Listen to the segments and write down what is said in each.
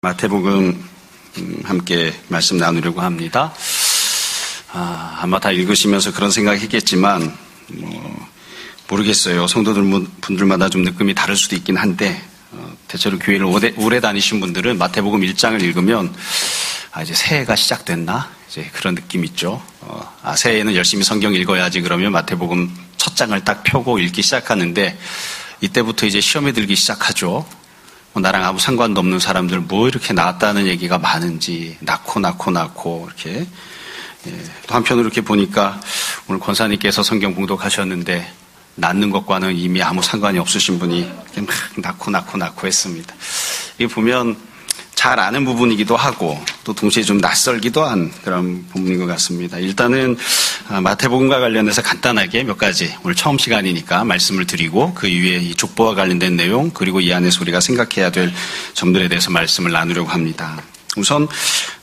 마태복음 함께 말씀 나누려고 합니다. 아마 다 읽으시면서 그런 생각했겠지만 모르겠어요. 성도분들마다 좀 느낌이 다를 수도 있긴 한데 대체로 교회를 오래 다니신 분들은 마태복음 1장을 읽으면 이제 새해가 시작됐나? 이제 그런 느낌 있죠. 새해에는 열심히 성경 읽어야지 그러면 마태복음 첫 장을 딱 펴고 읽기 시작하는데 이때부터 이제 시험에 들기 시작하죠. 나랑 아무 상관도 없는 사람들 뭐 이렇게 낳았다는 얘기가 많은지 낳고 이렇게. 또 한편으로 이렇게 보니까 오늘 권사님께서 성경 봉독하셨는데 낳는 것과는 이미 아무 상관이 없으신 분이 이렇게 막 낳고 했습니다. 이게 보면 잘 아는 부분이기도 하고 또 동시에 좀 낯설기도 한 그런 부분인 것 같습니다. 일단은 마태복음과 관련해서 간단하게 몇 가지 오늘 처음 시간이니까 말씀을 드리고 그 이후에 이 족보와 관련된 내용 그리고 이 안에서 우리가 생각해야 될 점들에 대해서 말씀을 나누려고 합니다. 우선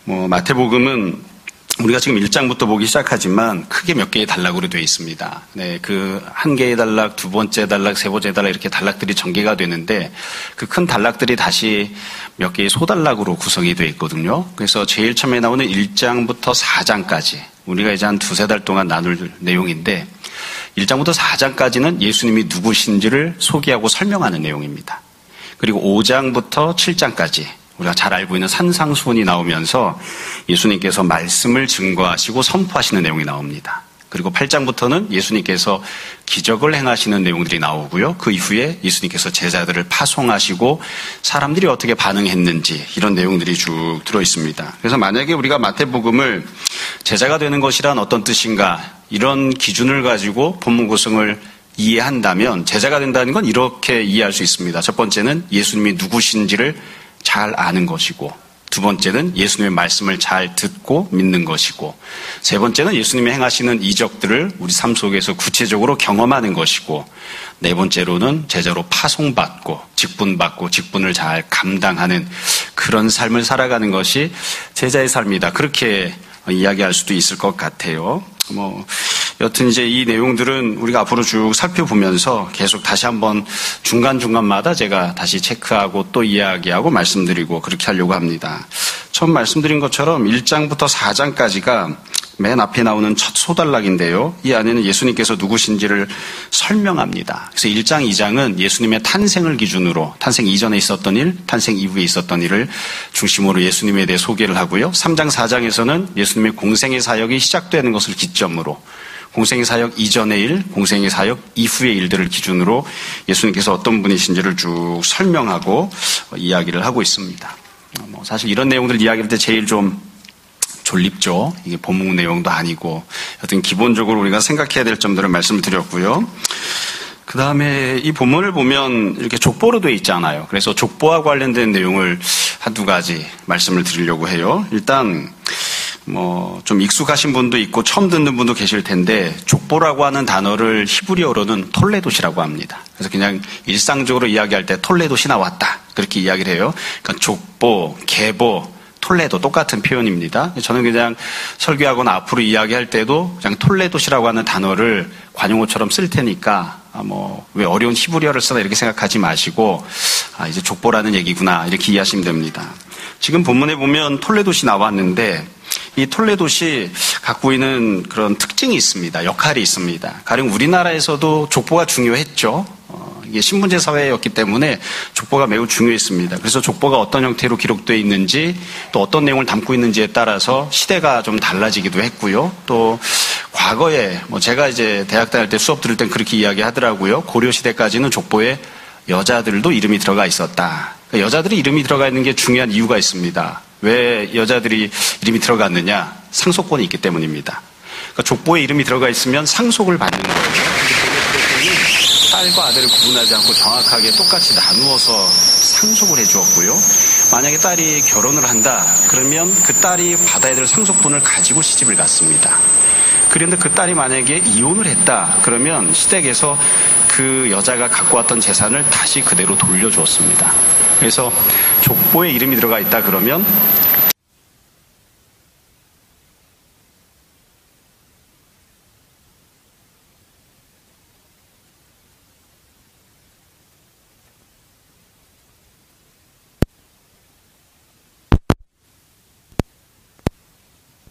마태복음은 우리가 지금 1장부터 보기 시작하지만 크게 몇 개의 단락으로 되어 있습니다. 네, 그 한 개의 단락, 두 번째 단락, 세 번째 단락 이렇게 단락들이 전개가 되는데 그 큰 단락들이 다시 몇 개의 소단락으로 구성이 되어 있거든요. 그래서 제일 처음에 나오는 1장부터 4장까지 우리가 이제 한 두세 달 동안 나눌 내용인데 1장부터 4장까지는 예수님이 누구신지를 소개하고 설명하는 내용입니다. 그리고 5장부터 7장까지 우리가 잘 알고 있는 산상수훈이 나오면서 예수님께서 말씀을 증거하시고 선포하시는 내용이 나옵니다. 그리고 8장부터는 예수님께서 기적을 행하시는 내용들이 나오고요. 그 이후에 예수님께서 제자들을 파송하시고 사람들이 어떻게 반응했는지 이런 내용들이 쭉 들어있습니다. 그래서 만약에 우리가 마태복음을 제자가 되는 것이란 어떤 뜻인가 이런 기준을 가지고 본문 구성을 이해한다면 제자가 된다는 건 이렇게 이해할 수 있습니다. 첫 번째는 예수님이 누구신지를 잘 아는 것이고 두 번째는 예수님의 말씀을 잘 듣고 믿는 것이고 세 번째는 예수님이 행하시는 이적들을 우리 삶 속에서 구체적으로 경험하는 것이고 네 번째로는 제자로 파송받고 직분을 잘 감당하는 그런 삶을 살아가는 것이 제자의 삶이다. 그렇게 이야기할 수도 있을 것 같아요. 여튼 이제 이 내용들은 우리가 앞으로 쭉 살펴보면서 계속 다시 한번 중간중간마다 제가 다시 체크하고 또 이야기하고 말씀드리고 그렇게 하려고 합니다. 처음 말씀드린 것처럼 1장부터 4장까지가 맨 앞에 나오는 첫 소단락인데요. 이 안에는 예수님께서 누구신지를 설명합니다. 그래서 1장, 2장은 예수님의 탄생을 기준으로 탄생 이전에 있었던 일, 탄생 이후에 있었던 일을 중심으로 예수님에 대해 소개를 하고요. 3장, 4장에서는 예수님의 공생의 사역이 시작되는 것을 기점으로 공생의 사역 이전의 일, 공생의 사역 이후의 일들을 기준으로 예수님께서 어떤 분이신지를 쭉 설명하고 이야기를 하고 있습니다. 사실 이런 내용들 이야기할 때 제일 좀 졸립죠. 이게 본문 내용도 아니고 여튼 기본적으로 우리가 생각해야 될 점들을 말씀을 드렸고요. 그 다음에 이 본문을 보면 이렇게 족보로 되어 있잖아요. 그래서 족보와 관련된 내용을 한두 가지 말씀을 드리려고 해요. 일단 좀 익숙하신 분도 있고 처음 듣는 분도 계실 텐데 족보라고 하는 단어를 히브리어로는 톨레도시라고 합니다. 그래서 그냥 일상적으로 이야기할 때 톨레도시 나왔다 그렇게 이야기를 해요. 그러니까 족보, 계보, 톨레도 똑같은 표현입니다. 저는 그냥 설교하거나 앞으로 이야기할 때도 그냥 톨레도시라고 하는 단어를 관용어처럼 쓸 테니까 왜 어려운 히브리어를 쓰나 이렇게 생각하지 마시고 이제 족보라는 얘기구나 이렇게 이해하시면 됩니다. 지금 본문에 보면 톨레도시 나왔는데 이 톨레도시 갖고 있는 그런 특징이 있습니다. 역할이 있습니다. 가령 우리나라에서도 족보가 중요했죠. 이게 신분제 사회였기 때문에 족보가 매우 중요했습니다. 그래서 족보가 어떤 형태로 기록되어 있는지 또 어떤 내용을 담고 있는지에 따라서 시대가 좀 달라지기도 했고요. 또 과거에 제가 이제 대학 다닐 때 수업 들을 땐 그렇게 이야기하더라고요. 고려 시대까지는 족보에 여자들도 이름이 들어가 있었다. 그러니까 여자들이 이름이 들어가 있는 게 중요한 이유가 있습니다. 왜 여자들이 이름이 들어갔느냐? 상속권이 있기 때문입니다. 그러니까 족보에 이름이 들어가 있으면 상속을 받는 거예요. 딸과 아들을 구분하지 않고 정확하게 똑같이 나누어서 상속을 해주었고요. 만약에 딸이 결혼을 한다 그러면 그 딸이 받아야 될 상속분을 가지고 시집을 갔습니다. 그런데 그 딸이 만약에 이혼을 했다 그러면 시댁에서 그 여자가 갖고 왔던 재산을 다시 그대로 돌려주었습니다. 그래서 족보에 이름이 들어가 있다 그러면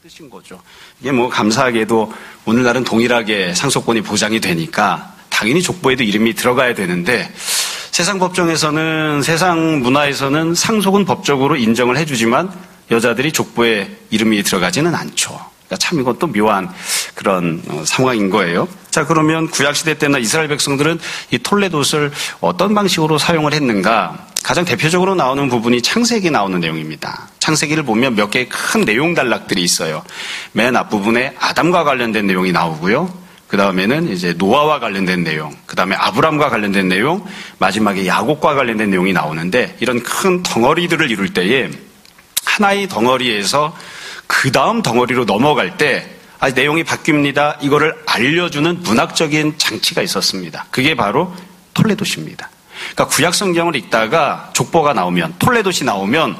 뜻인 거죠. 이게 뭐 감사하게도 오늘날은 동일하게 상속권이 보장이 되니까 당연히 족보에도 이름이 들어가야 되는데 세상 법정에서는, 세상 문화에서는 상속은 법적으로 인정을 해주지만 여자들이 족보에 이름이 들어가지는 않죠. 그러니까 참 이것도 묘한 그런 상황인 거예요. 자, 그러면 구약시대 때나 이스라엘 백성들은 이 톨레돗을 어떤 방식으로 사용을 했는가? 가장 대표적으로 나오는 부분이 창세기 나오는 내용입니다. 창세기를 보면 몇 개의 큰 내용 단락들이 있어요. 맨 앞부분에 아담과 관련된 내용이 나오고요. 그 다음에는 이제 노아와 관련된 내용, 그 다음에 아브람과 관련된 내용, 마지막에 야곱과 관련된 내용이 나오는데 이런 큰 덩어리들을 이룰 때에 하나의 덩어리에서 그 다음 덩어리로 넘어갈 때 내용이 바뀝니다. 이거를 알려주는 문학적인 장치가 있었습니다. 그게 바로 톨레돗입니다. 그러니까 구약 성경을 읽다가 족보가 나오면, 톨레돗이 나오면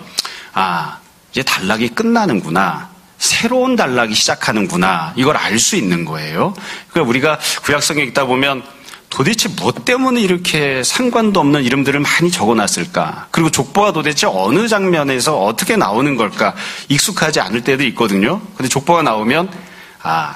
이제 단락이 끝나는구나, 새로운 단락이 시작하는구나, 이걸 알 수 있는 거예요. 그러니까 우리가 구약 성경 읽다 보면 도대체 뭐 때문에 이렇게 상관도 없는 이름들을 많이 적어놨을까? 그리고 족보가 도대체 어느 장면에서 어떻게 나오는 걸까? 익숙하지 않을 때도 있거든요. 근데 족보가 나오면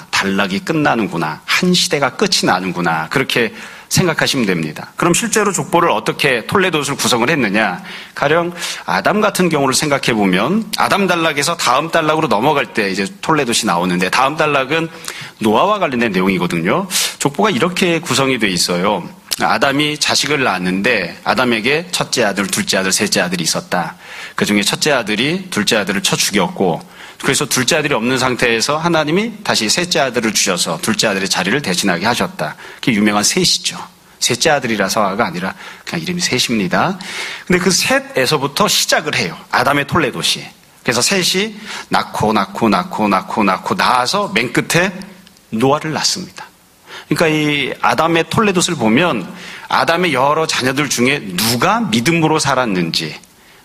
단락이 끝나는구나, 한 시대가 끝이 나는구나, 그렇게 생각하시면 됩니다. 그럼 실제로 족보를 어떻게 톨레돗을 구성을 했느냐? 가령 아담 같은 경우를 생각해 보면 아담 단락에서 다음 단락으로 넘어갈 때 이제 톨레돗이 나오는데 다음 단락은 노아와 관련된 내용이거든요. 족보가 이렇게 구성이 돼 있어요. 아담이 자식을 낳았는데 아담에게 첫째 아들, 둘째 아들, 셋째 아들이 있었다. 그중에 첫째 아들이 둘째 아들을 쳐 죽였고, 그래서 둘째 아들이 없는 상태에서 하나님이 다시 셋째 아들을 주셔서 둘째 아들의 자리를 대신하게 하셨다. 그게 유명한 셋이죠. 셋째 아들이라서가 아니라 그냥 이름이 셋입니다. 근데 그 셋에서부터 시작을 해요. 아담의 톨레돗이. 그래서 셋이 낳고 낳아서 맨 끝에 노아를 낳습니다. 그러니까 이 아담의 톨레돗을 보면 아담의 여러 자녀들 중에 누가 믿음으로 살았는지,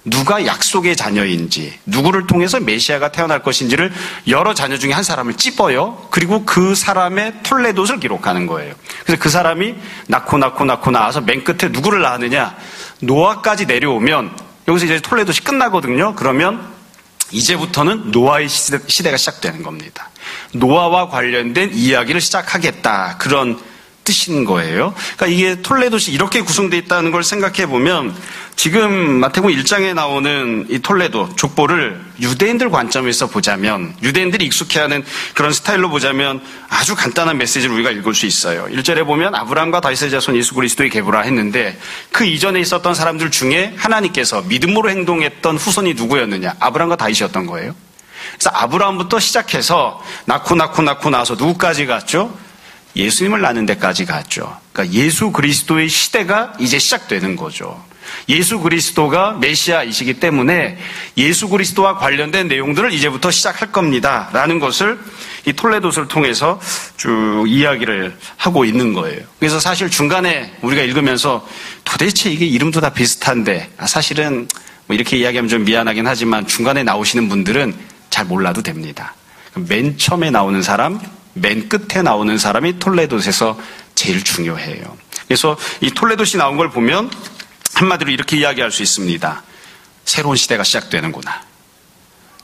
누가 약속의 자녀인지, 누구를 통해서 메시아가 태어날 것인지를 여러 자녀 중에 한 사람을 찝어요. 그리고 그 사람의 톨레돗을 기록하는 거예요. 그래서 그 사람이 낳고 낳아서 맨 끝에 누구를 낳았느냐? 노아까지 내려오면 여기서 이제 톨레돗이 끝나거든요. 그러면 이제부터는 노아의 시대가 시작되는 겁니다. 노아와 관련된 이야기를 시작하겠다, 그런 뜻인 거예요. 그러니까 이게 톨레돗이 이렇게 구성되어 있다는 걸 생각해 보면 지금 마태복음 1장에 나오는 이 톨레돗 족보를 유대인들 관점에서 보자면, 유대인들이 익숙해하는 그런 스타일로 보자면 아주 간단한 메시지를 우리가 읽을 수 있어요. 1절에 보면 아브라함과 다윗의 자손 예수 그리스도의 계보라 했는데 그 이전에 있었던 사람들 중에 하나님께서 믿음으로 행동했던 후손이 누구였느냐? 아브라함과 다윗이었던 거예요. 그래서 아브라함부터 시작해서 낳고 나서 누구까지 갔죠? 예수님을 낳는 데까지 갔죠. 그러니까 예수 그리스도의 시대가 이제 시작되는 거죠. 예수 그리스도가 메시아이시기 때문에 예수 그리스도와 관련된 내용들을 이제부터 시작할 겁니다 라는 것을 이 톨레돗을 통해서 쭉 이야기를 하고 있는 거예요. 그래서 사실 중간에 우리가 읽으면서 도대체 이게 이름도 다 비슷한데, 사실은 뭐 이렇게 이야기하면 좀 미안하긴 하지만 중간에 나오시는 분들은 잘 몰라도 됩니다. 맨 처음에 나오는 사람, 맨 끝에 나오는 사람이 톨레돗에서 제일 중요해요. 그래서 이 톨레돗이 나온 걸 보면 한마디로 이렇게 이야기할 수 있습니다. 새로운 시대가 시작되는구나.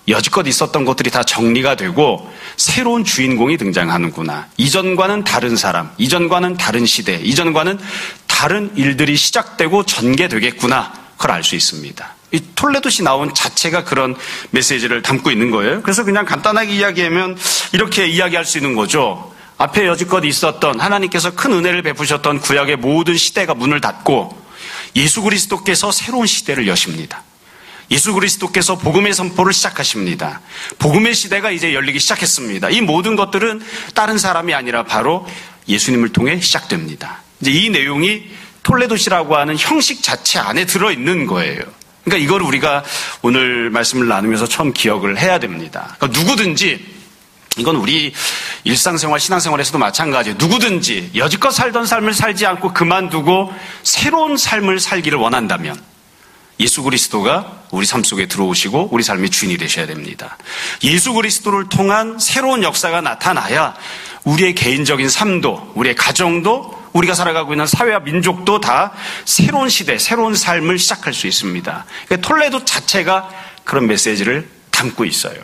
여지껏 있었던 것들이 다 정리가 되고 새로운 주인공이 등장하는구나. 이전과는 다른 사람, 이전과는 다른 시대, 이전과는 다른 일들이 시작되고 전개되겠구나. 그걸 알 수 있습니다. 이 톨레돗이 나온 자체가 그런 메시지를 담고 있는 거예요. 그래서 그냥 간단하게 이야기하면 이렇게 이야기할 수 있는 거죠. 앞에 여지껏 있었던 하나님께서 큰 은혜를 베푸셨던 구약의 모든 시대가 문을 닫고 예수 그리스도께서 새로운 시대를 여십니다. 예수 그리스도께서 복음의 선포를 시작하십니다. 복음의 시대가 이제 열리기 시작했습니다. 이 모든 것들은 다른 사람이 아니라 바로 예수님을 통해 시작됩니다. 이제 이 내용이 톨레돗이라고 하는 형식 자체 안에 들어있는 거예요. 그러니까 이걸 우리가 오늘 말씀을 나누면서 처음 기억을 해야 됩니다. 그러니까 누구든지, 이건 우리 일상생활, 신앙생활에서도 마찬가지예요. 누구든지 여지껏 살던 삶을 살지 않고 그만두고 새로운 삶을 살기를 원한다면 예수 그리스도가 우리 삶 속에 들어오시고 우리 삶의 주인이 되셔야 됩니다. 예수 그리스도를 통한 새로운 역사가 나타나야 우리의 개인적인 삶도, 우리의 가정도, 우리가 살아가고 있는 사회와 민족도 다 새로운 시대, 새로운 삶을 시작할 수 있습니다. 그러니까 톨레돗 자체가 그런 메시지를 담고 있어요.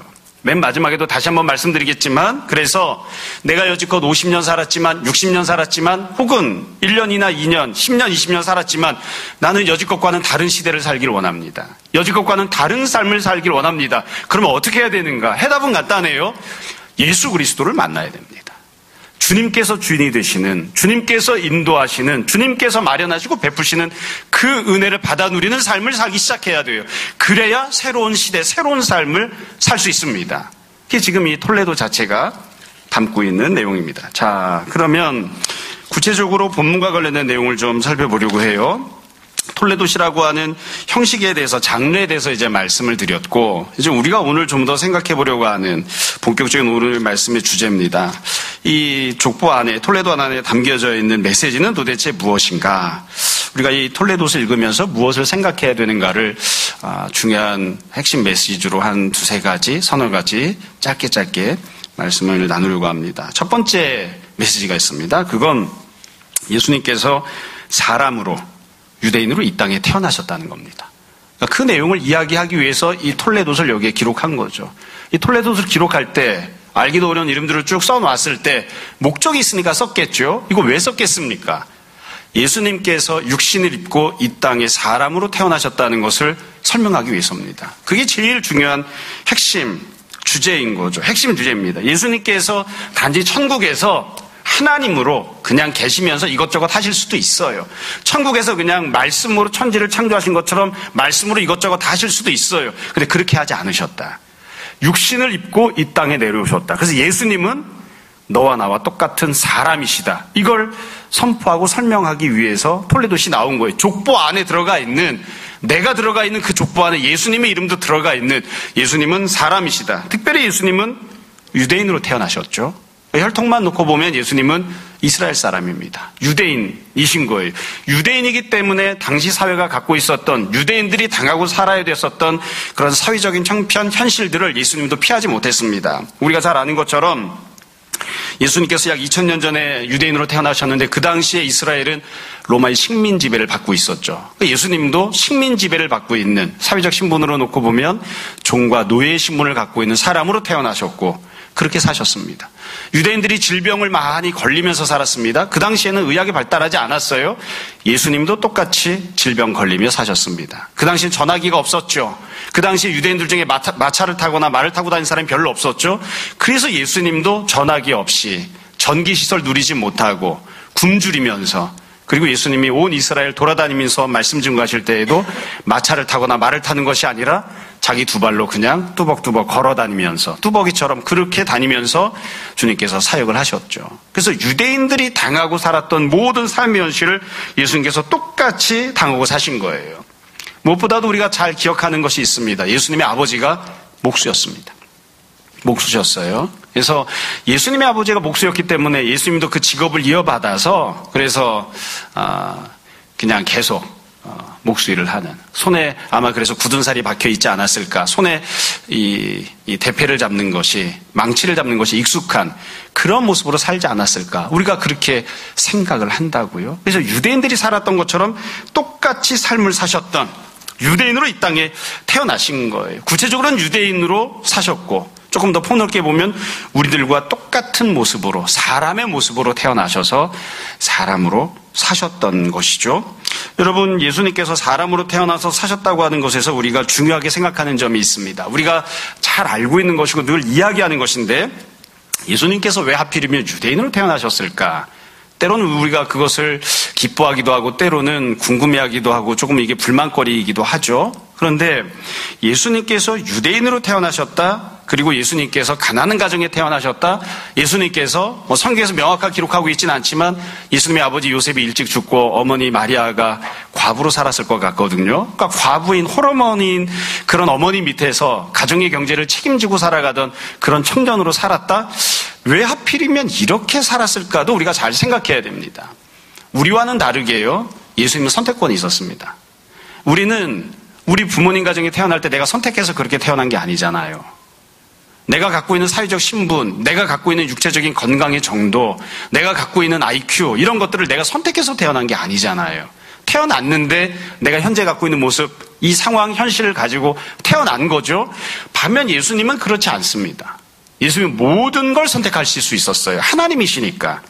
맨 마지막에도 다시 한번 말씀드리겠지만, 그래서 내가 여지껏 50년 살았지만, 60년 살았지만, 혹은 1년이나 2년, 10년, 20년 살았지만 나는 여지껏과는 다른 시대를 살기를 원합니다. 여지껏과는 다른 삶을 살기를 원합니다. 그러면 어떻게 해야 되는가? 해답은 간단해요. 예수 그리스도를 만나야 됩니다. 주님께서 주인이 되시는, 주님께서 인도하시는, 주님께서 마련하시고 베푸시는 그 은혜를 받아 누리는 삶을 살기 시작해야 돼요. 그래야 새로운 시대, 새로운 삶을 살 수 있습니다. 그게 지금 이 톨레도 자체가 담고 있는 내용입니다. 자, 그러면 구체적으로 본문과 관련된 내용을 좀 살펴보려고 해요. 톨레도시라고 하는 형식에 대해서, 장르에 대해서 이제 말씀을 드렸고, 이제 우리가 오늘 좀 더 생각해 보려고 하는 본격적인 오늘 말씀의 주제입니다. 이 족보 안에, 톨레도 안에 담겨져 있는 메시지는 도대체 무엇인가? 우리가 이 톨레도를 읽으면서 무엇을 생각해야 되는가를 중요한 핵심 메시지로 한 두세 가지, 서너 가지 짧게 말씀을 나누려고 합니다. 첫 번째 메시지가 있습니다. 그건 예수님께서 사람으로, 유대인으로 이 땅에 태어나셨다는 겁니다. 그러니까 그 내용을 이야기하기 위해서 이 톨레도를 여기에 기록한 거죠. 이 톨레도를 기록할 때 알기도 어려운 이름들을 쭉 써놨을 때 목적이 있으니까 썼겠죠. 이거 왜 썼겠습니까? 예수님께서 육신을 입고 이 땅에 사람으로 태어나셨다는 것을 설명하기 위해서입니다. 그게 제일 중요한 핵심 주제인 거죠. 핵심 주제입니다. 예수님께서 단지 천국에서 하나님으로 그냥 계시면서 이것저것 하실 수도 있어요. 천국에서 그냥 말씀으로 천지를 창조하신 것처럼 말씀으로 이것저것 다 하실 수도 있어요. 근데 그렇게 하지 않으셨다. 육신을 입고 이 땅에 내려오셨다. 그래서 예수님은 너와 나와 똑같은 사람이시다. 이걸 선포하고 설명하기 위해서 톨레도시 나온 거예요. 족보 안에 들어가 있는, 내가 들어가 있는 그 족보 안에 예수님의 이름도 들어가 있는, 예수님은 사람이시다. 특별히 예수님은 유대인으로 태어나셨죠. 혈통만 놓고 보면 예수님은 이스라엘 사람입니다. 유대인이신 거예요. 유대인이기 때문에 당시 사회가 갖고 있었던, 유대인들이 당하고 살아야 됐었던 그런 사회적인 형편, 현실들을 예수님도 피하지 못했습니다. 우리가 잘 아는 것처럼 예수님께서 약 2000년 전에 유대인으로 태어나셨는데 그 당시에 이스라엘은 로마의 식민 지배를 받고 있었죠. 예수님도 식민 지배를 받고 있는, 사회적 신분으로 놓고 보면 종과 노예의 신분을 갖고 있는 사람으로 태어나셨고 그렇게 사셨습니다. 유대인들이 질병을 많이 걸리면서 살았습니다. 그 당시에는 의학이 발달하지 않았어요. 예수님도 똑같이 질병 걸리며 사셨습니다. 그 당시엔 전화기가 없었죠. 그 당시에 유대인들 중에 마차를 타거나 말을 타고 다니는 사람이 별로 없었죠. 그래서 예수님도 전화기 없이 전기시설 누리지 못하고 굶주리면서, 그리고 예수님이 온 이스라엘 돌아다니면서 말씀 증거하실 때에도 마차를 타거나 말을 타는 것이 아니라 자기 두 발로 그냥 뚜벅뚜벅 걸어다니면서, 뚜벅이처럼 그렇게 다니면서 주님께서 사역을 하셨죠. 그래서 유대인들이 당하고 살았던 모든 삶의 현실을 예수님께서 똑같이 당하고 사신 거예요. 무엇보다도 우리가 잘 기억하는 것이 있습니다. 예수님의 아버지가 목수였습니다. 목수셨어요. 그래서 예수님의 아버지가 목수였기 때문에 예수님도 그 직업을 이어받아서, 그래서 그냥 계속 목수 일을 하는, 손에 아마 그래서 굳은 살이 박혀 있지 않았을까, 손에 이 대패를 잡는 것이, 망치를 잡는 것이 익숙한 그런 모습으로 살지 않았을까, 우리가 그렇게 생각을 한다고요. 그래서 유대인들이 살았던 것처럼 똑같이 삶을 사셨던, 유대인으로 이 땅에 태어나신 거예요. 구체적으로는 유대인으로 사셨고, 조금 더 폭넓게 보면 우리들과 똑같은 모습으로, 사람의 모습으로 태어나셔서 사람으로 사셨던 것이죠. 여러분, 예수님께서 사람으로 태어나서 사셨다고 하는 것에서 우리가 중요하게 생각하는 점이 있습니다. 우리가 잘 알고 있는 것이고 늘 이야기하는 것인데, 예수님께서 왜 하필이면 유대인으로 태어나셨을까? 때로는 우리가 그것을 기뻐하기도 하고 때로는 궁금해하기도 하고 조금 이게 불만거리이기도 하죠. 그런데 예수님께서 유대인으로 태어나셨다, 그리고 예수님께서 가난한 가정에 태어나셨다, 예수님께서 성경에서 명확하게 기록하고 있지는 않지만 예수님의 아버지 요셉이 일찍 죽고 어머니 마리아가 과부로 살았을 것 같거든요. 그러니까 과부인, 홀어머니인 그런 어머니 밑에서 가정의 경제를 책임지고 살아가던 그런 청년으로 살았다? 왜 하필이면 이렇게 살았을까도 우리가 잘 생각해야 됩니다. 우리와는 다르게요, 예수님은 선택권이 있었습니다. 우리는 우리 부모님 가정에 태어날 때 내가 선택해서 그렇게 태어난 게 아니잖아요. 내가 갖고 있는 사회적 신분, 내가 갖고 있는 육체적인 건강의 정도, 내가 갖고 있는 IQ, 이런 것들을 내가 선택해서 태어난 게 아니잖아요. 태어났는데 내가 현재 갖고 있는 모습, 이 상황, 현실을 가지고 태어난 거죠. 반면 예수님은 그렇지 않습니다. 예수님은 모든 걸 선택하실 수 있었어요. 하나님이시니까.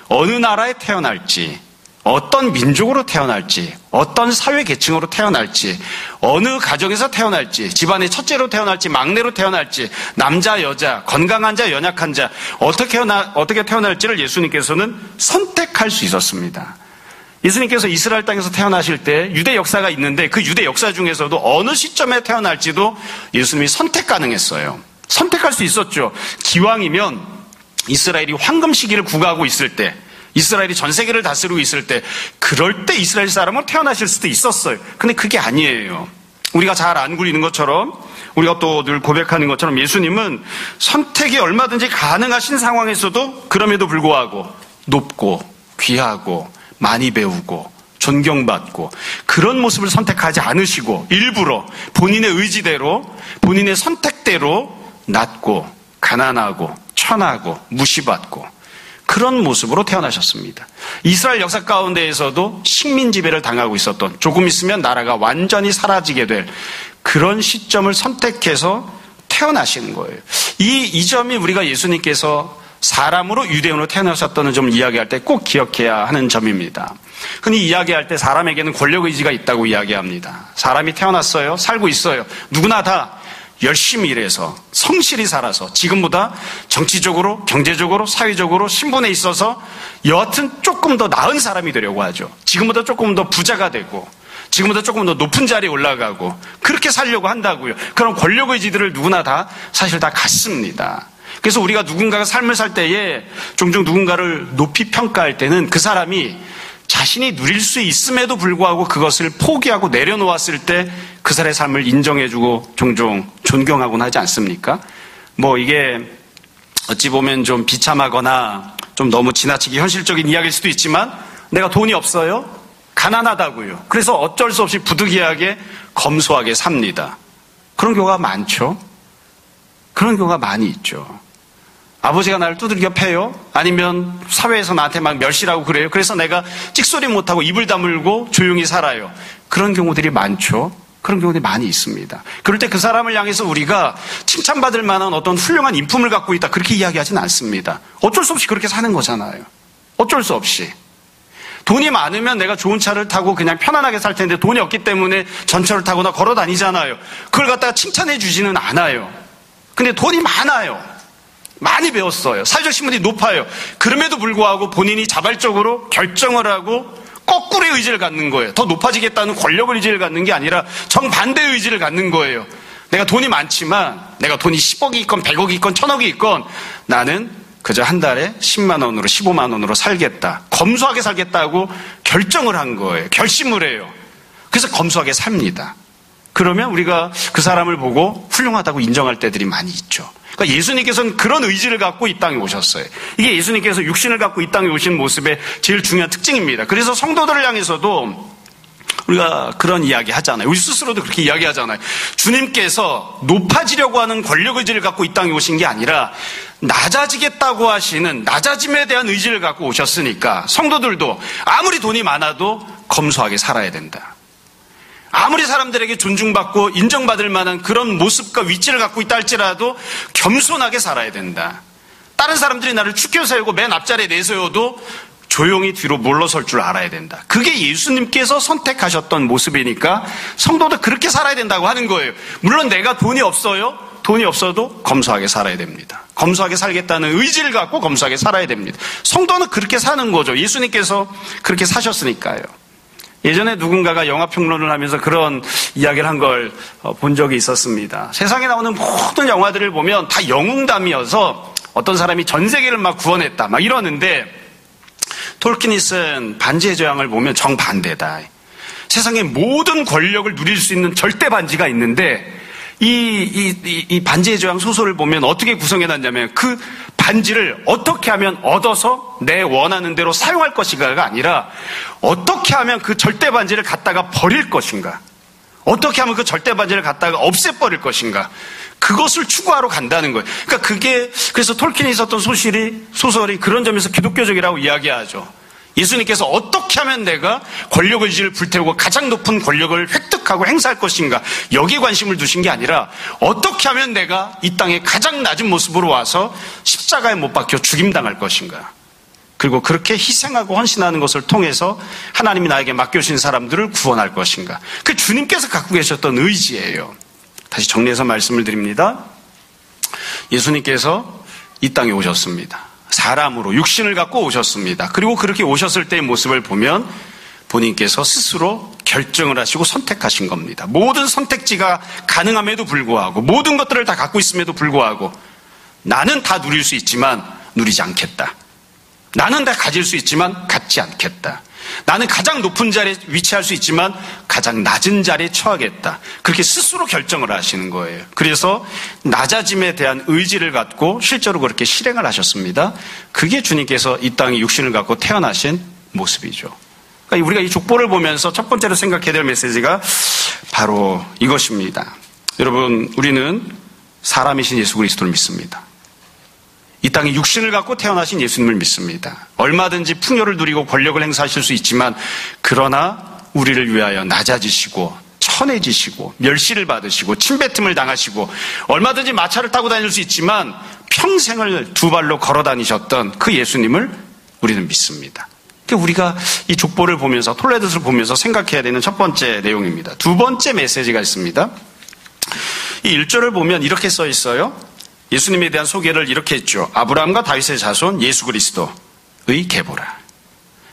어느 나라에 태어날지, 어떤 민족으로 태어날지, 어떤 사회 계층으로 태어날지, 어느 가정에서 태어날지, 집안의 첫째로 태어날지, 막내로 태어날지, 남자, 여자, 건강한 자, 연약한 자, 어떻게 태어날지를 예수님께서는 선택할 수 있었습니다. 예수님께서 이스라엘 땅에서 태어나실 때 유대 역사가 있는데 그 유대 역사 중에서도 어느 시점에 태어날지도 예수님이 선택 가능했어요. 선택할 수 있었죠. 기왕이면 이스라엘이 황금 시기를 구가하고 있을 때, 이스라엘이 전 세계를 다스리고 있을 때, 그럴 때 이스라엘 사람은 태어나실 수도 있었어요. 근데 그게 아니에요. 우리가 잘 알고 있는 것처럼, 우리가 또 늘 고백하는 것처럼 예수님은 선택이 얼마든지 가능하신 상황에서도 그럼에도 불구하고 높고 귀하고 많이 배우고 존경받고 그런 모습을 선택하지 않으시고 일부러 본인의 의지대로, 본인의 선택대로 낮고 가난하고 천하고 무시받고 그런 모습으로 태어나셨습니다. 이스라엘 역사 가운데에서도 식민 지배를 당하고 있었던, 조금 있으면 나라가 완전히 사라지게 될 그런 시점을 선택해서 태어나시는 거예요. 이 점이 우리가 예수님께서 사람으로 유대인으로 태어나셨다는 점을 이야기할 때 꼭 기억해야 하는 점입니다. 흔히 이야기할 때 사람에게는 권력의지가 있다고 이야기합니다. 사람이 태어났어요. 살고 있어요. 누구나 다 열심히 일해서 성실히 살아서 지금보다 정치적으로, 경제적으로, 사회적으로, 신분에 있어서 여하튼 조금 더 나은 사람이 되려고 하죠. 지금보다 조금 더 부자가 되고 지금보다 조금 더 높은 자리에 올라가고 그렇게 살려고 한다고요. 그런 권력의지들을 누구나 다 사실 다 갖습니다. 그래서 우리가 누군가가 삶을 살 때에 종종 누군가를 높이 평가할 때는 그 사람이 자신이 누릴 수 있음에도 불구하고 그것을 포기하고 내려놓았을 때 그 사람의 삶을 인정해주고 종종 존경하곤 하지 않습니까? 이게 어찌 보면 좀 비참하거나 좀 너무 지나치게 현실적인 이야기일 수도 있지만 내가 돈이 없어요? 가난하다고요. 그래서 어쩔 수 없이 부득이하게 검소하게 삽니다. 그런 경우가 많죠. 그런 경우가 많이 있죠. 아버지가 나를 두들겨 패요? 아니면 사회에서 나한테 막 멸시라고 그래요? 그래서 내가 찍소리 못하고 입을 다물고 조용히 살아요. 그런 경우들이 많죠. 그런 경우들이 많이 있습니다. 그럴 때 그 사람을 향해서 우리가 칭찬받을 만한 어떤 훌륭한 인품을 갖고 있다, 그렇게 이야기하진 않습니다. 어쩔 수 없이 그렇게 사는 거잖아요. 어쩔 수 없이. 돈이 많으면 내가 좋은 차를 타고 그냥 편안하게 살 텐데 돈이 없기 때문에 전철을 타거나 걸어 다니잖아요. 그걸 갖다가 칭찬해 주지는 않아요. 근데 돈이 많아요. 많이 배웠어요. 사회적 신분이 높아요. 그럼에도 불구하고 본인이 자발적으로 결정을 하고 거꾸로의 의지를 갖는 거예요. 더 높아지겠다는 권력의 의지를 갖는 게 아니라 정반대의 의지를 갖는 거예요. 내가 돈이 많지만 내가 돈이 10억이 있건 100억이 있건 1000억이 있건 나는 그저 한 달에 10만 원으로 15만 원으로 살겠다. 검소하게 살겠다고 결정을 한 거예요. 결심을 해요. 그래서 검소하게 삽니다. 그러면 우리가 그 사람을 보고 훌륭하다고 인정할 때들이 많이 있죠. 그러니까 예수님께서는 그런 의지를 갖고 이 땅에 오셨어요. 이게 예수님께서 육신을 갖고 이 땅에 오신 모습의 제일 중요한 특징입니다. 그래서 성도들을 향해서도 우리가 그런 이야기 하잖아요. 우리 스스로도 그렇게 이야기하잖아요. 주님께서 높아지려고 하는 권력 의지를 갖고 이 땅에 오신 게 아니라 낮아지겠다고 하시는 낮아짐에 대한 의지를 갖고 오셨으니까 성도들도 아무리 돈이 많아도 검소하게 살아야 된다. 아무리 사람들에게 존중받고 인정받을 만한 그런 모습과 위치를 갖고 있다 할지라도 겸손하게 살아야 된다. 다른 사람들이 나를 축켜 세우고 맨 앞자리에 내세워도 조용히 뒤로 물러설 줄 알아야 된다. 그게 예수님께서 선택하셨던 모습이니까 성도도 그렇게 살아야 된다고 하는 거예요. 물론 내가 돈이 없어요. 돈이 없어도 검소하게 살아야 됩니다. 검소하게 살겠다는 의지를 갖고 검소하게 살아야 됩니다. 성도는 그렇게 사는 거죠. 예수님께서 그렇게 사셨으니까요. 예전에 누군가가 영화평론을 하면서 그런 이야기를 한 걸 본 적이 있었습니다. 세상에 나오는 모든 영화들을 보면 다 영웅담이어서 어떤 사람이 전 세계를 막 구원했다 막 이러는데 톨킨이 쓴 반지의 제왕을 보면 정반대다. 세상의 모든 권력을 누릴 수 있는 절대 반지가 있는데 이 반지의 제왕 소설을 보면 어떻게 구성해놨냐면 그 반지를 어떻게 하면 얻어서 내 원하는 대로 사용할 것인가가 아니라 어떻게 하면 그 절대 반지를 갖다가 버릴 것인가, 어떻게 하면 그 절대 반지를 갖다가 없애버릴 것인가, 그것을 추구하러 간다는 거예요. 그러니까 그래서 톨킨이 썼던 소설이 그런 점에서 기독교적이라고 이야기하죠. 예수님께서 어떻게 하면 내가 권력 의지를 불태우고 가장 높은 권력을 획득하고 행사할 것인가, 여기에 관심을 두신 게 아니라 어떻게 하면 내가 이 땅에 가장 낮은 모습으로 와서 십자가에 못 박혀 죽임당할 것인가, 그리고 그렇게 희생하고 헌신하는 것을 통해서 하나님이 나에게 맡겨주신 사람들을 구원할 것인가, 그 주님께서 갖고 계셨던 의지예요. 다시 정리해서 말씀을 드립니다. 예수님께서 이 땅에 오셨습니다. 사람으로 육신을 갖고 오셨습니다. 그리고 그렇게 오셨을 때의 모습을 보면 본인께서 스스로 결정을 하시고 선택하신 겁니다. 모든 선택지가 가능함에도 불구하고, 모든 것들을 다 갖고 있음에도 불구하고, 나는 다 누릴 수 있지만 누리지 않겠다. 나는 다 가질 수 있지만 갖지 않겠다. 나는 가장 높은 자리에 위치할 수 있지만 가장 낮은 자리에 처하겠다. 그렇게 스스로 결정을 하시는 거예요. 그래서 낮아짐에 대한 의지를 갖고 실제로 그렇게 실행을 하셨습니다. 그게 주님께서 이 땅에 육신을 갖고 태어나신 모습이죠. 그러니까 우리가 이 족보를 보면서 첫 번째로 생각해야 될 메시지가 바로 이것입니다. 여러분, 우리는 사람이신 예수 그리스도를 믿습니다. 이 땅에 육신을 갖고 태어나신 예수님을 믿습니다. 얼마든지 풍요를 누리고 권력을 행사하실 수 있지만, 그러나 우리를 위하여 낮아지시고 천해지시고 멸시를 받으시고 침뱉음을 당하시고, 얼마든지 마차를 타고 다닐 수 있지만 평생을 두 발로 걸어 다니셨던 그 예수님을 우리는 믿습니다. 우리가 이 족보를 보면서, 톨레도스를 보면서 생각해야 되는 첫 번째 내용입니다. 두 번째 메시지가 있습니다. 이 1절을 보면 이렇게 써 있어요. 예수님에 대한 소개를 이렇게 했죠. 아브라함과 다윗의 자손 예수 그리스도의 계보라.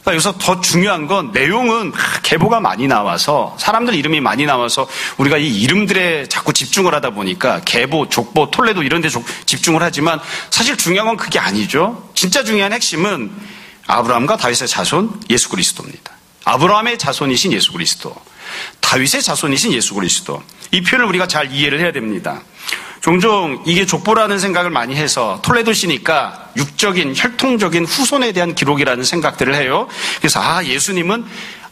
그러니까 여기서 더 중요한 건, 내용은 계보가 많이 나와서, 사람들 이름이 많이 나와서 우리가 이 이름들에 자꾸 집중을 하다 보니까 계보, 족보, 톨레도 이런 데 집중을 하지만, 사실 중요한 건 그게 아니죠. 진짜 중요한 핵심은 아브라함과 다윗의 자손 예수 그리스도입니다. 아브라함의 자손이신 예수 그리스도, 다윗의 자손이신 예수 그리스도. 이 표현을 우리가 잘 이해를 해야 됩니다. 종종 이게 족보라는 생각을 많이 해서 톨레도시니까 육적인, 혈통적인 후손에 대한 기록이라는 생각들을 해요. 그래서 예수님은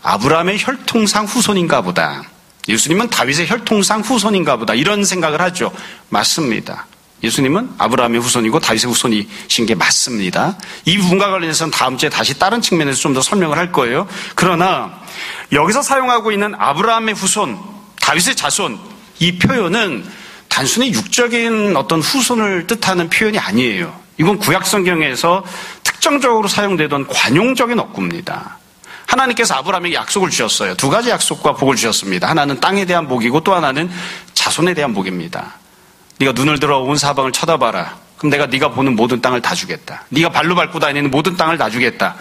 아브라함의 혈통상 후손인가 보다, 예수님은 다윗의 혈통상 후손인가 보다, 이런 생각을 하죠. 맞습니다. 예수님은 아브라함의 후손이고 다윗의 후손이신 게 맞습니다. 이 부분과 관련해서는 다음 주에 다시 다른 측면에서 좀 더 설명을 할 거예요. 그러나 여기서 사용하고 있는 아브라함의 후손, 다윗의 자손, 이 표현은 단순히 육적인 어떤 후손을 뜻하는 표현이 아니에요. 이건 구약 성경에서 특정적으로 사용되던 관용적인 어구입니다. 하나님께서 아브라함에게 약속을 주셨어요. 두 가지 약속과 복을 주셨습니다. 하나는 땅에 대한 복이고 또 하나는 자손에 대한 복입니다. 네가 눈을 들어 온 사방을 쳐다봐라. 그럼 내가 네가 보는 모든 땅을 다 주겠다. 네가 발로 밟고 다니는 모든 땅을 다 주겠다.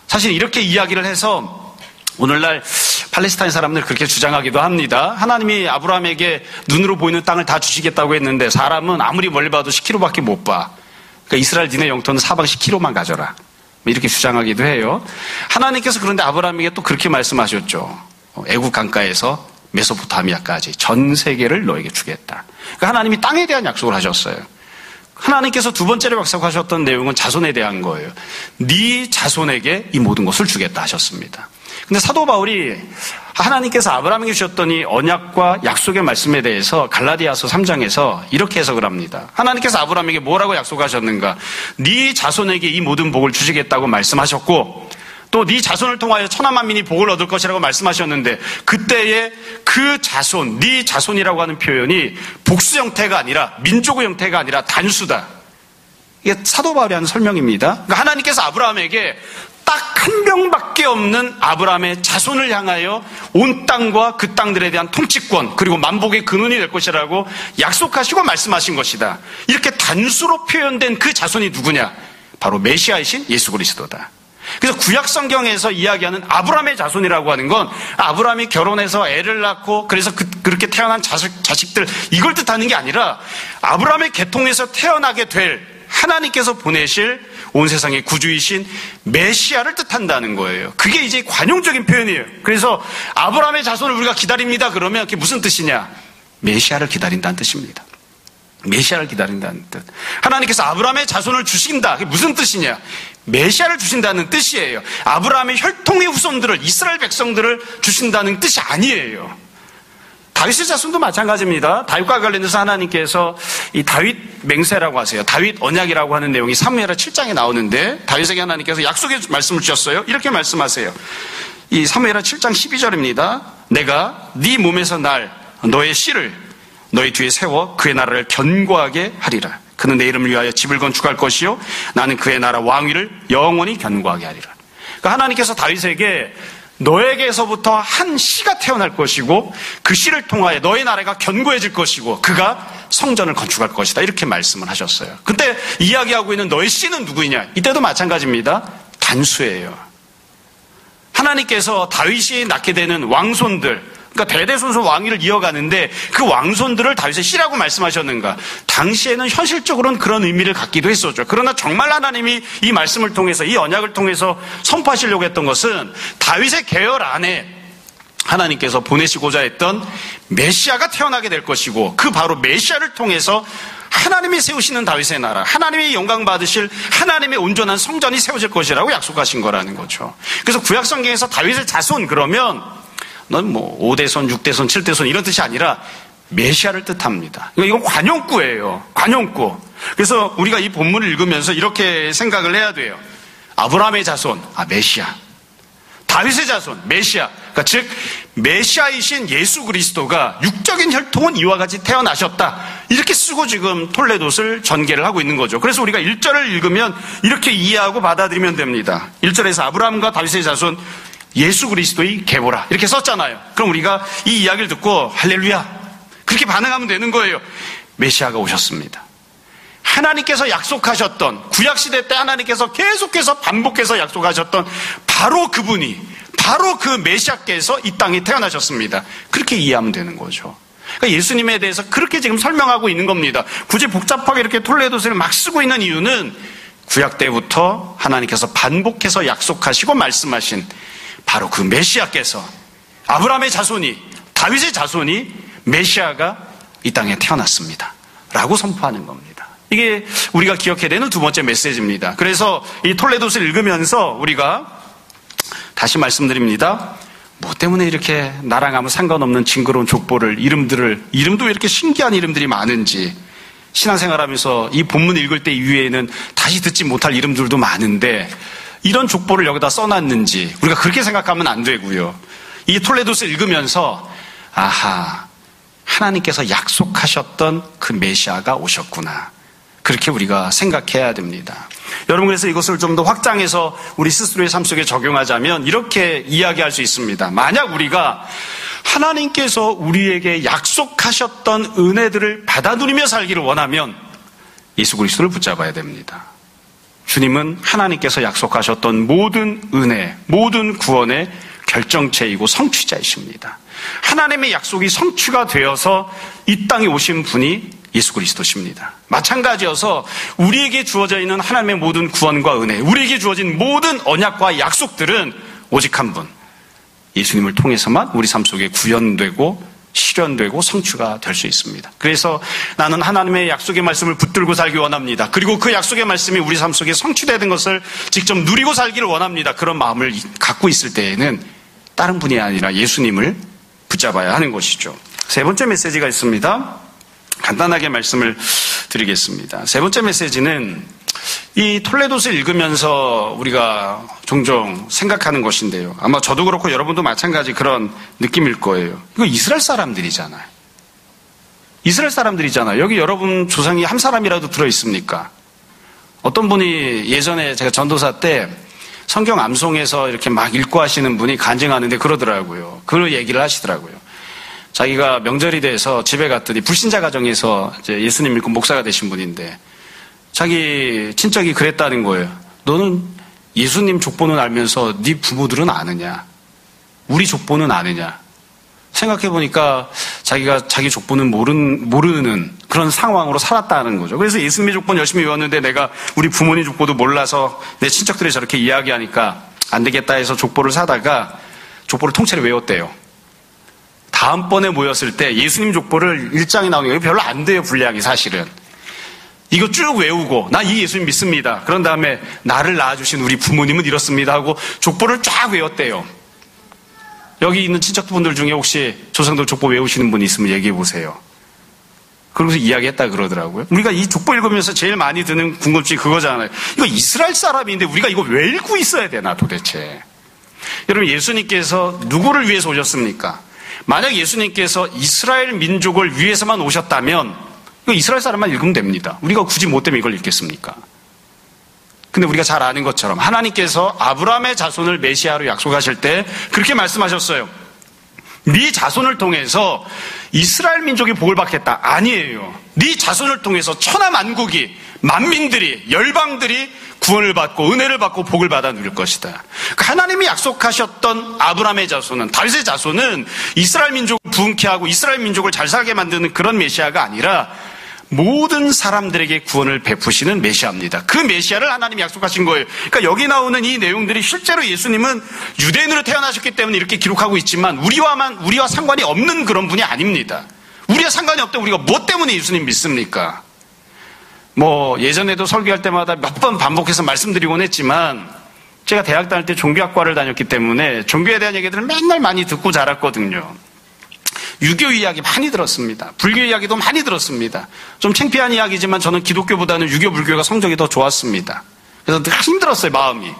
사실 이렇게 이야기를 해서 오늘날 팔레스타인 사람들 그렇게 주장하기도 합니다. 하나님이 아브라함에게 눈으로 보이는 땅을 다 주시겠다고 했는데 사람은 아무리 멀리 봐도 10km밖에 못 봐. 그러니까 이스라엘 니네 영토는 사방 10km만 가져라. 이렇게 주장하기도 해요. 하나님께서 그런데 아브라함에게 또 그렇게 말씀하셨죠. 애국 강가에서 메소포타미아까지 전 세계를 너에게 주겠다. 그러니까 하나님이 땅에 대한 약속을 하셨어요. 하나님께서 두 번째로 약속하셨던 내용은 자손에 대한 거예요. 네 자손에게 이 모든 것을 주겠다 하셨습니다. 근데 사도 바울이 하나님께서 아브라함에게 주셨던 이 언약과 약속의 말씀에 대해서 갈라디아서 3장에서 이렇게 해석을 합니다. 하나님께서 아브라함에게 뭐라고 약속하셨는가? 네 자손에게 이 모든 복을 주시겠다고 말씀하셨고, 또 네 자손을 통하여 천하 만민이 복을 얻을 것이라고 말씀하셨는데, 그때의 그 자손, 네 자손이라고 하는 표현이 복수 형태가 아니라, 민족의 형태가 아니라 단수다. 이게 사도 바울이 하는 설명입니다. 그러니까 하나님께서 아브라함에게 딱 한 명밖에 없는 아브라함의 자손을 향하여 온 땅과 그 땅들에 대한 통치권, 그리고 만복의 근원이 될 것이라고 약속하시고 말씀하신 것이다. 이렇게 단수로 표현된 그 자손이 누구냐? 바로 메시아이신 예수 그리스도다. 그래서 구약 성경에서 이야기하는 아브라함의 자손이라고 하는 건 아브라함이 결혼해서 애를 낳고 그래서 그렇게 태어난 자식들, 이걸 뜻하는 게 아니라 아브라함의 계통에서 태어나게 될 하나님께서 보내실 온 세상의 구주이신 메시아를 뜻한다는 거예요. 그게 이제 관용적인 표현이에요. 그래서 아브라함의 자손을 우리가 기다립니다 그러면 그게 무슨 뜻이냐? 메시아를 기다린다는 뜻입니다. 메시아를 기다린다는 뜻. 하나님께서 아브라함의 자손을 주신다. 그게 무슨 뜻이냐? 메시아를 주신다는 뜻이에요. 아브라함의 혈통의 후손들을, 이스라엘 백성들을 주신다는 뜻이 아니에요. 다윗의 자손도 마찬가지입니다. 다윗과 관련해서 하나님께서 이 다윗 맹세라고 하세요. 다윗 언약이라고 하는 내용이 사무엘하 7장에 나오는데 다윗에게 하나님께서 약속의 말씀을 주셨어요. 이렇게 말씀하세요. 이 사무엘하 7장 12절입니다. 내가 네 몸에서 날 너의 씨를 너희 뒤에 세워 그의 나라를 견고하게 하리라. 그는 내 이름을 위하여 집을 건축할 것이요 나는 그의 나라 왕위를 영원히 견고하게 하리라. 그러니까 하나님께서 다윗에게 너에게서부터 한 씨가 태어날 것이고 그 씨를 통하여 너의 나라가 견고해질 것이고 그가 성전을 건축할 것이다. 이렇게 말씀을 하셨어요. 그때 이야기하고 있는 너의 씨는 누구이냐? 이때도 마찬가지입니다. 단수예요. 하나님께서 다윗이 낳게 되는 왕손들, 그러니까 대대손손 왕위를 이어가는데 그 왕손들을 다윗의 씨라고 말씀하셨는가? 당시에는 현실적으로는 그런 의미를 갖기도 했었죠. 그러나 정말 하나님이 이 말씀을 통해서 이 언약을 통해서 선포하시려고 했던 것은 다윗의 계열 안에 하나님께서 보내시고자 했던 메시아가 태어나게 될 것이고 그 바로 메시아를 통해서 하나님이 세우시는 다윗의 나라, 하나님이 영광 받으실 하나님의 온전한 성전이 세워질 것이라고 약속하신 거라는 거죠. 그래서 구약 성경에서 다윗의 자손 그러면 넌 뭐 5대손, 6대손, 7대손 이런 뜻이 아니라 메시아를 뜻합니다. 이건 관용구예요. 관용구. 그래서 우리가 이 본문을 읽으면서 이렇게 생각을 해야 돼요. 아브라함의 자손, 메시아. 다윗의 자손, 메시아. 그러니까 즉 메시아이신 예수 그리스도가 육적인 혈통은 이와 같이 태어나셨다. 이렇게 쓰고 지금 톨레도스를 전개를 하고 있는 거죠. 그래서 우리가 1절을 읽으면 이렇게 이해하고 받아들이면 됩니다. 1절에서 아브라함과 다윗의 자손 예수 그리스도의 계보라 이렇게 썼잖아요. 그럼 우리가 이 이야기를 듣고 할렐루야 그렇게 반응하면 되는 거예요. 메시아가 오셨습니다. 하나님께서 약속하셨던 구약시대 때 하나님께서 계속해서 반복해서 약속하셨던 바로 그분이 바로 그 메시아께서 이 땅에 태어나셨습니다. 그렇게 이해하면 되는 거죠. 그러니까 예수님에 대해서 그렇게 지금 설명하고 있는 겁니다. 굳이 복잡하게 이렇게 톨레도스를 막 쓰고 있는 이유는 구약 때부터 하나님께서 반복해서 약속하시고 말씀하신 바로 그 메시아께서 아브라함의 자손이 다윗의 자손이 메시아가 이 땅에 태어났습니다. 라고 선포하는 겁니다. 이게 우리가 기억해야 되는 두 번째 메시지입니다. 그래서 이 톨레도스를 읽으면서 우리가 다시 말씀드립니다. 뭐 때문에 이렇게 나랑 아무 상관없는 징그러운 족보를 이름도 왜 이렇게 신기한 이름들이 많은지 신앙생활하면서 이 본문 읽을 때 이후에는 다시 듣지 못할 이름들도 많은데 이런 족보를 여기다 써놨는지 우리가 그렇게 생각하면 안 되고요. 이 톨레도스 읽으면서 하나님께서 약속하셨던 그 메시아가 오셨구나. 그렇게 우리가 생각해야 됩니다. 여러분 그래서 이것을 좀 더 확장해서 우리 스스로의 삶 속에 적용하자면 이렇게 이야기할 수 있습니다. 만약 우리가 하나님께서 우리에게 약속하셨던 은혜들을 받아 누리며 살기를 원하면 예수 그리스도를 붙잡아야 됩니다. 주님은 하나님께서 약속하셨던 모든 은혜, 모든 구원의 결정체이고 성취자이십니다. 하나님의 약속이 성취가 되어서 이 땅에 오신 분이 예수 그리스도십니다. 마찬가지여서 우리에게 주어져 있는 하나님의 모든 구원과 은혜, 우리에게 주어진 모든 언약과 약속들은 오직 한 분, 예수님을 통해서만 우리 삶 속에 구현되고 실현되고 성취가 될 수 있습니다. 그래서 나는 하나님의 약속의 말씀을 붙들고 살기 원합니다. 그리고 그 약속의 말씀이 우리 삶 속에 성취되는 것을 직접 누리고 살기를 원합니다. 그런 마음을 갖고 있을 때에는 다른 분이 아니라 예수님을 붙잡아야 하는 것이죠. 세 번째 메시지가 있습니다. 간단하게 말씀을 드리겠습니다. 세 번째 메시지는 이 톨레도스를 읽으면서 우리가 종종 생각하는 것인데요. 아마 저도 그렇고 여러분도 마찬가지 그런 느낌일 거예요. 이거 이스라엘 사람들이잖아요. 이스라엘 사람들이잖아요. 여기 여러분 조상이 한 사람이라도 들어있습니까? 어떤 분이 예전에 제가 전도사 때 성경 암송에서 이렇게 막 읽고 하시는 분이 간증하는데 그러더라고요. 그 얘기를 하시더라고요. 자기가 명절이 돼서 집에 갔더니 불신자 가정에서 이제 예수님 믿고 목사가 되신 분인데 자기 친척이 그랬다는 거예요. 너는 예수님 족보는 알면서 네 부모들은 아느냐? 우리 족보는 아느냐? 생각해보니까 자기가 자기 족보는 모르는 그런 상황으로 살았다는 거죠. 그래서 예수님의 족보는 열심히 외웠는데 내가 우리 부모님 족보도 몰라서 내 친척들이 저렇게 이야기하니까 안 되겠다 해서 족보를 사다가 족보를 통째로 외웠대요. 다음번에 모였을 때 예수님 족보를 1장이 나오는 게 별로 안 돼요, 분량이 사실은. 이거 쭉 외우고 나 이 예수님 믿습니다. 그런 다음에 나를 낳아주신 우리 부모님은 이렇습니다 하고 족보를 쫙 외웠대요. 여기 있는 친척분들 중에 혹시 조상들 족보 외우시는 분 있으면 얘기해 보세요. 그러면서 이야기했다 그러더라고요. 우리가 이 족보 읽으면서 제일 많이 드는 궁금증이 그거잖아요. 이거 이스라엘 사람인데 우리가 이거 왜 읽고 있어야 되나 도대체. 여러분, 예수님께서 누구를 위해서 오셨습니까? 만약 예수님께서 이스라엘 민족을 위해서만 오셨다면 이거 이스라엘 사람만 읽으면 됩니다. 우리가 굳이 뭐 때문에 이걸 읽겠습니까? 근데 우리가 잘 아는 것처럼 하나님께서 아브라함의 자손을 메시아로 약속하실 때 그렇게 말씀하셨어요. 네 자손을 통해서 이스라엘 민족이 복을 받겠다. 아니에요. 네 자손을 통해서 천하 만국이, 만민들이, 열방들이 구원을 받고 은혜를 받고 복을 받아 누릴 것이다. 하나님이 약속하셨던 아브라함의 자손은, 다윗의 자손은 이스라엘 민족을 부흥케 하고 이스라엘 민족을 잘 살게 만드는 그런 메시아가 아니라 모든 사람들에게 구원을 베푸시는 메시아입니다. 그 메시아를 하나님이 약속하신 거예요. 그러니까 여기 나오는 이 내용들이 실제로 예수님은 유대인으로 태어나셨기 때문에 이렇게 기록하고 있지만 우리와 상관이 없는 그런 분이 아닙니다. 우리와 상관이 없다면 우리가 뭐 때문에 예수님 믿습니까? 예전에도 설교할 때마다 몇 번 반복해서 말씀드리곤 했지만 제가 대학 다닐 때 종교학과를 다녔기 때문에 종교에 대한 얘기들을 맨날 많이 듣고 자랐거든요. 유교 이야기 많이 들었습니다. 불교 이야기도 많이 들었습니다. 좀 창피한 이야기지만 저는 기독교보다는 유교, 불교가 성적이 더 좋았습니다. 그래서 늘 힘들었어요, 마음이.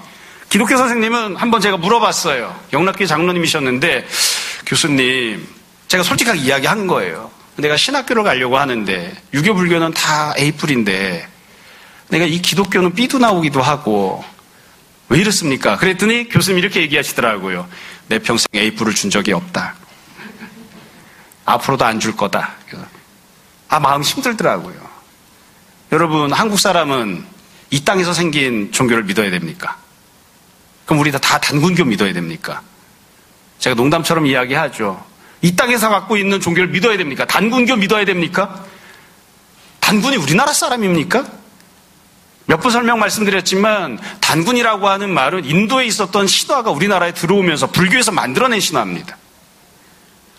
기독교 선생님은 한번 제가 물어봤어요. 영락교회 장로님이셨는데, 교수님, 제가 솔직하게 이야기한 거예요. 내가 신학교를 가려고 하는데 유교, 불교는 다 A뿔인데 내가 이 기독교는 B도 나오기도 하고 왜 이렇습니까? 그랬더니 교수님 이렇게 얘기하시더라고요. 내 평생 A뿔을 준 적이 없다. 앞으로도 안 줄 거다. 마음 힘들더라고요. 여러분, 한국 사람은 이 땅에서 생긴 종교를 믿어야 됩니까? 그럼 우리 다 단군교 믿어야 됩니까? 제가 농담처럼 이야기하죠. 이 땅에서 갖고 있는 종교를 믿어야 됩니까? 단군교 믿어야 됩니까? 단군이 우리나라 사람입니까? 몇 번 설명 말씀드렸지만 단군이라고 하는 말은 인도에 있었던 신화가 우리나라에 들어오면서 불교에서 만들어낸 신화입니다.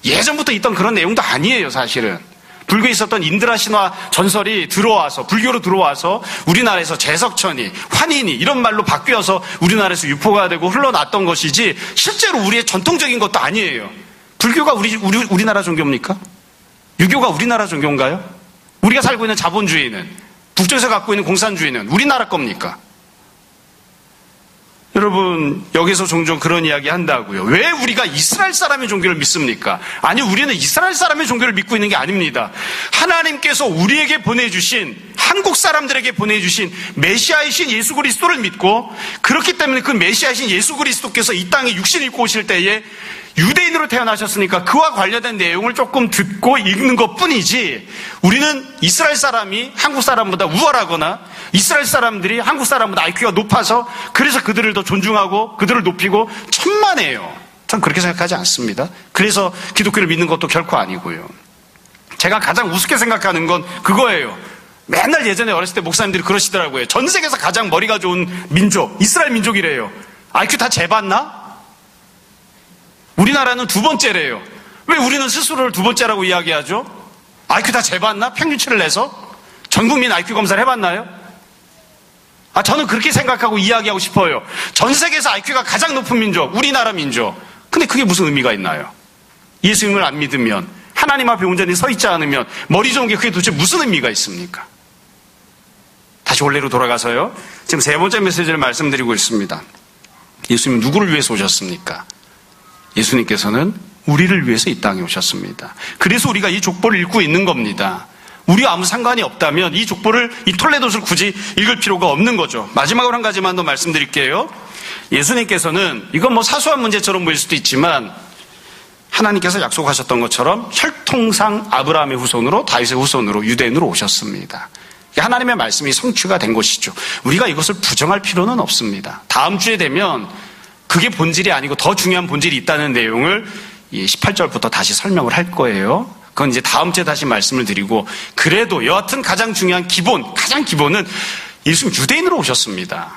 예전부터 있던 그런 내용도 아니에요, 사실은. 불교에 있었던 인드라 신화 전설이 불교로 들어와서 우리나라에서 제석천이, 환인이 이런 말로 바뀌어서 우리나라에서 유포가 되고 흘러났던 것이지 실제로 우리의 전통적인 것도 아니에요. 불교가 우리나라 종교입니까? 유교가 우리나라 종교인가요? 우리가 살고 있는 자본주의는, 북쪽에서 갖고 있는 공산주의는 우리나라 겁니까? 여러분, 여기서 종종 그런 이야기 한다고요. 왜 우리가 이스라엘 사람의 종교를 믿습니까? 아니, 우리는 이스라엘 사람의 종교를 믿고 있는 게 아닙니다. 하나님께서 우리에게 보내주신, 한국 사람들에게 보내주신 메시아이신 예수 그리스도를 믿고, 그렇기 때문에 그 메시아이신 예수 그리스도께서 이 땅에 육신 입고 오실 때에 유대인으로 태어나셨으니까 그와 관련된 내용을 조금 듣고 읽는 것 뿐이지, 우리는 이스라엘 사람이 한국 사람보다 우월하거나 이스라엘 사람들이 한국 사람보다 IQ가 높아서 그래서 그들을 더 존중하고 그들을 높이고 천만에요. 전 그렇게 생각하지 않습니다. 그래서 기독교를 믿는 것도 결코 아니고요. 제가 가장 우습게 생각하는 건 그거예요. 맨날 예전에 어렸을 때 목사님들이 그러시더라고요. 전 세계에서 가장 머리가 좋은 민족, 이스라엘 민족이래요. IQ 다 재봤나? 우리나라는 두 번째래요. 왜 우리는 스스로를 두 번째라고 이야기하죠? IQ 다 재봤나? 평균치를 내서? 전 국민 IQ 검사를 해봤나요? 저는 그렇게 생각하고 이야기하고 싶어요. 전 세계에서 IQ가 가장 높은 민족, 우리나라 민족. 근데 그게 무슨 의미가 있나요? 예수님을 안 믿으면, 하나님 앞에 온전히 서 있지 않으면, 머리 좋은 게 그게 도대체 무슨 의미가 있습니까? 다시 원래로 돌아가서요. 지금 세 번째 메시지를 말씀드리고 있습니다. 예수님은 누구를 위해서 오셨습니까? 예수님께서는 우리를 위해서 이 땅에 오셨습니다. 그래서 우리가 이 족보를 읽고 있는 겁니다. 우리와 아무 상관이 없다면 이 족보를, 이 톨레도스를 굳이 읽을 필요가 없는 거죠. 마지막으로 한 가지만 더 말씀드릴게요. 예수님께서는, 이건 사소한 문제처럼 보일 수도 있지만 하나님께서 약속하셨던 것처럼 혈통상 아브라함의 후손으로, 다윗의 후손으로, 유대인으로 오셨습니다. 하나님의 말씀이 성취가 된 것이죠. 우리가 이것을 부정할 필요는 없습니다. 다음 주에 되면 그게 본질이 아니고 더 중요한 본질이 있다는 내용을 18절부터 다시 설명을 할 거예요. 그건 이제 다음 주에 다시 말씀을 드리고, 그래도 여하튼 가장 중요한 가장 기본은 예수님 유대인으로 오셨습니다.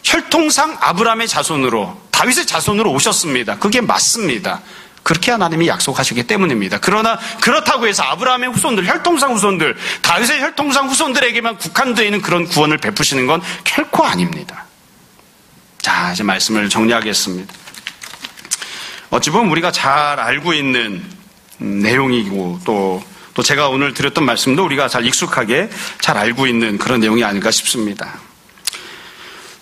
혈통상 아브라함의 자손으로, 다윗의 자손으로 오셨습니다. 그게 맞습니다. 그렇게 하나님이 약속하시기 때문입니다. 그러나 그렇다고 해서 아브라함의 후손들, 혈통상 후손들, 다윗의 혈통상 후손들에게만 국한되어 있는 그런 구원을 베푸시는 건 결코 아닙니다. 자, 이제 말씀을 정리하겠습니다. 어찌 보면 우리가 잘 알고 있는 내용이고 또 제가 오늘 드렸던 말씀도 우리가 잘 익숙하게 잘 알고 있는 그런 내용이 아닐까 싶습니다.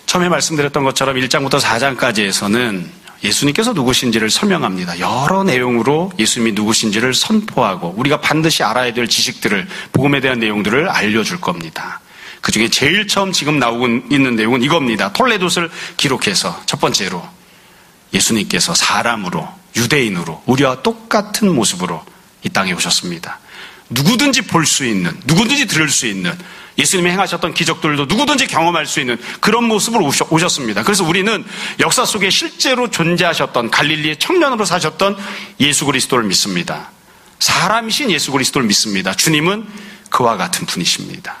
처음에 말씀드렸던 것처럼 1장부터 4장까지에서는 예수님께서 누구신지를 설명합니다. 여러 내용으로 예수님이 누구신지를 선포하고 우리가 반드시 알아야 될 지식들을, 복음에 대한 내용들을 알려줄 겁니다. 그 중에 제일 처음 지금 나오고 있는 내용은 이겁니다. 톨레도스를 기록해서 첫 번째로 예수님께서 사람으로, 유대인으로 우리와 똑같은 모습으로 이 땅에 오셨습니다. 누구든지 볼 수 있는, 누구든지 들을 수 있는, 예수님이 행하셨던 기적들도 누구든지 경험할 수 있는 그런 모습으로 오셨습니다. 그래서 우리는 역사 속에 실제로 존재하셨던 갈릴리의 청년으로 사셨던 예수 그리스도를 믿습니다. 사람이신 예수 그리스도를 믿습니다. 주님은 그와 같은 분이십니다.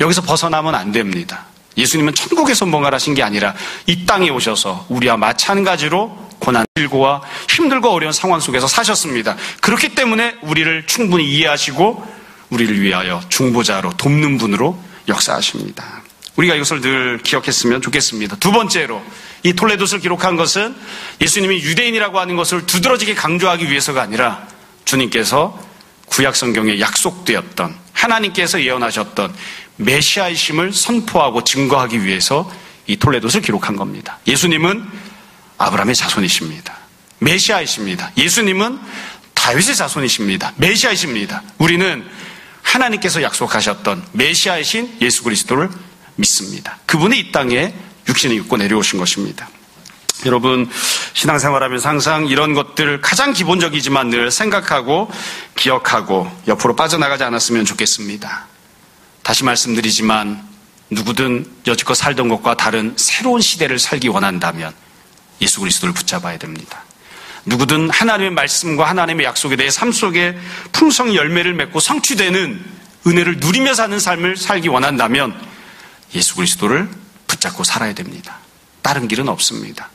여기서 벗어나면 안 됩니다. 예수님은 천국에서 뭔가를 하신 게 아니라 이 땅에 오셔서 우리와 마찬가지로 고난, 질고와 힘들고 어려운 상황 속에서 사셨습니다. 그렇기 때문에 우리를 충분히 이해하시고 우리를 위하여 중보자로 돕는 분으로 역사하십니다. 우리가 이것을 늘 기억했으면 좋겠습니다. 두 번째로 이 톨레도스를 기록한 것은 예수님이 유대인이라고 하는 것을 두드러지게 강조하기 위해서가 아니라 주님께서 구약 성경에 약속되었던, 하나님께서 예언하셨던 메시아이심을 선포하고 증거하기 위해서 이 톨레도스를 기록한 겁니다. 예수님은 아브라함의 자손이십니다. 메시아이십니다. 예수님은 다윗의 자손이십니다. 메시아이십니다. 우리는 하나님께서 약속하셨던 메시아이신 예수 그리스도를 믿습니다. 그분이 이 땅에 육신을 입고 내려오신 것입니다. 여러분, 신앙생활하면서 항상 이런 것들 가장 기본적이지만 늘 생각하고 기억하고 옆으로 빠져나가지 않았으면 좋겠습니다. 다시 말씀드리지만 누구든 여지껏 살던 것과 다른 새로운 시대를 살기 원한다면 예수 그리스도를 붙잡아야 됩니다. 누구든 하나님의 말씀과 하나님의 약속에 대해 삶 속에 풍성히 열매를 맺고 성취되는 은혜를 누리며 사는 삶을 살기 원한다면 예수 그리스도를 붙잡고 살아야 됩니다. 다른 길은 없습니다.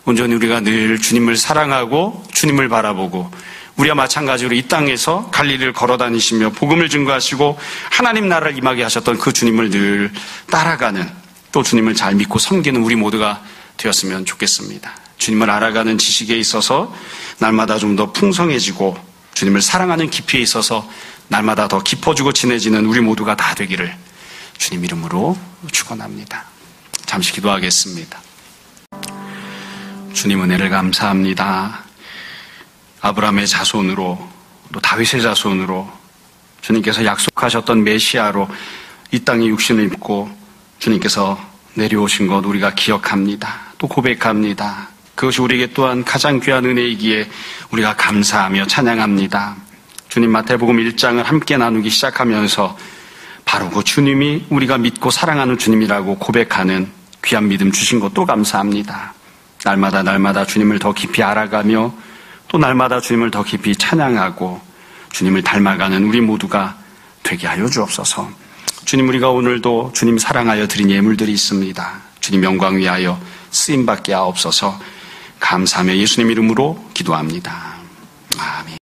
온전히 우리가 늘 주님을 사랑하고 주님을 바라보고 우리와 마찬가지로 이 땅에서 갈릴리를 걸어다니시며 복음을 증거하시고 하나님 나라를 임하게 하셨던 그 주님을 늘 따라가는, 또 주님을 잘 믿고 섬기는 우리 모두가 되었으면 좋겠습니다. 주님을 알아가는 지식에 있어서 날마다 좀 더 풍성해지고 주님을 사랑하는 깊이에 있어서 날마다 더 깊어지고 진해지는 우리 모두가 다 되기를 주님 이름으로 축원합니다. 잠시 기도하겠습니다. 주님 은혜를 감사합니다. 아브라함의 자손으로 또 다윗의 자손으로 주님께서 약속하셨던 메시아로 이 땅에 육신을 입고 주님께서 내려오신 것 우리가 기억합니다. 또 고백합니다. 그것이 우리에게 또한 가장 귀한 은혜이기에 우리가 감사하며 찬양합니다. 주님, 마태복음 1장을 함께 나누기 시작하면서 바로 그 주님이 우리가 믿고 사랑하는 주님이라고 고백하는 귀한 믿음 주신 것도 감사합니다. 날마다 주님을 더 깊이 알아가며 또 날마다 주님을 더 깊이 찬양하고 주님을 닮아가는 우리 모두가 되게 하여 주옵소서. 주님, 우리가 오늘도 주님 사랑하여 드린 예물들이 있습니다. 주님 영광 위하여 쓰임받게 하옵소서. 감사하며 예수님 이름으로 기도합니다. 아멘.